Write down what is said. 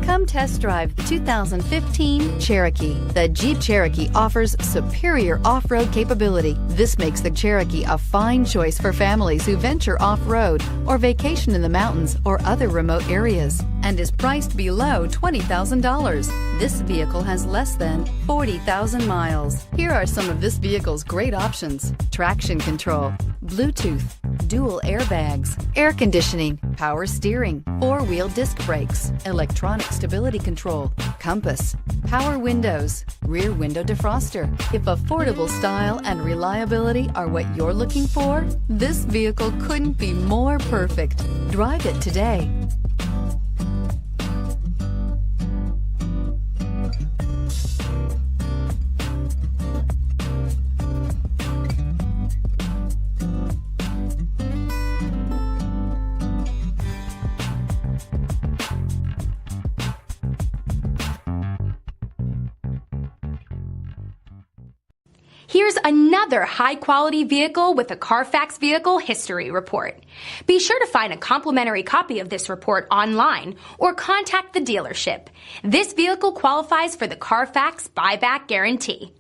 Come test drive the 2015 Cherokee. The Jeep Cherokee offers superior off-road capability. This makes the Cherokee a fine choice for families who venture off-road or vacation in the mountains or other remote areas, and is priced below $20,000. This vehicle has less than 40,000 miles. Here are some of this vehicle's great options: traction control, Bluetooth, dual airbags, air conditioning, power steering, four-wheel disc brakes, electronic stability control, compass, power windows, rear window defroster. If affordable style and reliability are what you're looking for, this vehicle couldn't be more perfect. Drive it today. Here's another high-quality vehicle with a Carfax Vehicle History Report. Be sure to find a complimentary copy of this report online or contact the dealership. This vehicle qualifies for the Carfax Buyback Guarantee.